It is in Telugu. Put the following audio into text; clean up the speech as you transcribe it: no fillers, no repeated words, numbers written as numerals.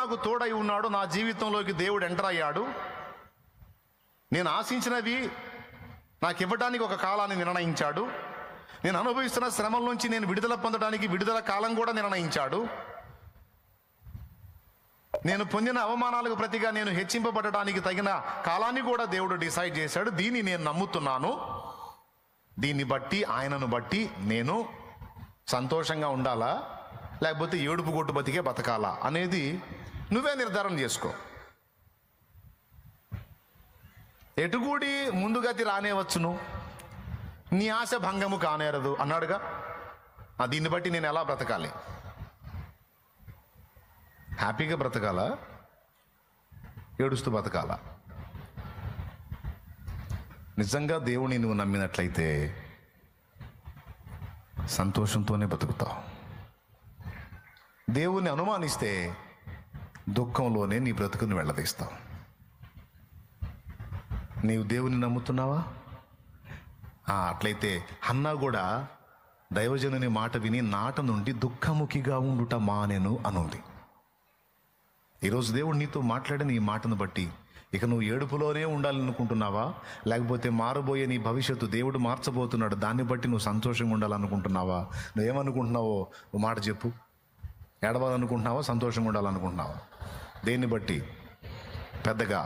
నాకు తోడై ఉన్నాడు. నా జీవితంలోకి దేవుడు ఎంటర్ అయ్యాడు. నేను ఆశించినవి నాకు ఇవ్వడానికి ఒక కాలాన్ని నిర్ణయించాడు. నేను అనుభవిస్తున్న శ్రమల నుంచి నేను విడుదల పొందడానికి విడుదల కాలం కూడా నిర్ణయించాడు. నేను పొందిన అవమానాలకు ప్రతిగా నేను హెచ్చింపబడడానికి తగిన కాలాన్ని కూడా దేవుడు డిసైడ్ చేశాడు. దీన్ని నేను నమ్ముతున్నాను. దీన్ని బట్టి, ఆయనను బట్టి నేను సంతోషంగా ఉండాలా లేకపోతే ఏడుపు కొట్టు బతికే బతకాలా అనేది నువ్వే నిర్ధారణ చేసుకో. ఎటుగూడి ముందుగతి రానేవచ్చును, నీ ఆశ భంగము కానేరదు అన్నాడుగా. దీన్ని బట్టి నేను ఎలా బ్రతకాలి? హ్యాపీగా బ్రతకాలా, ఏడుస్తూ బ్రతకాలా? నిజంగా దేవుని నువ్వు నమ్మినట్లయితే సంతోషంతోనే బతుకుతావు. దేవుణ్ణి అనుమానిస్తే దుఃఖంలోనే నీ బ్రతుకుని వెళ్ళదీస్తావు. నీవు దేవుని నమ్ముతున్నావా? అట్లయితే హన్నా కూడా దైవజనుని మాట విని నాట నుండి దుఃఖముఖిగా ఉండుట మానెను అనుంది. ఈరోజు దేవుడు నీతో మాట్లాడిన ఈ మాటను బట్టి ఇక నువ్వు ఏడుపులోనే ఉండాలనుకుంటున్నావా, లేకపోతే మారబోయే నీ భవిష్యత్తు దేవుడు మార్చబోతున్నాడు, దాన్ని బట్టి నువ్వు సంతోషంగా ఉండాలనుకుంటున్నావా? నువ్వేమనుకుంటున్నావో ఓ మాట చెప్పు. ఏడవాలనుకుంటున్నావా, సంతోషంగా ఉండాలనుకుంటున్నావా? దేన్ని బట్టి? పెద్దగా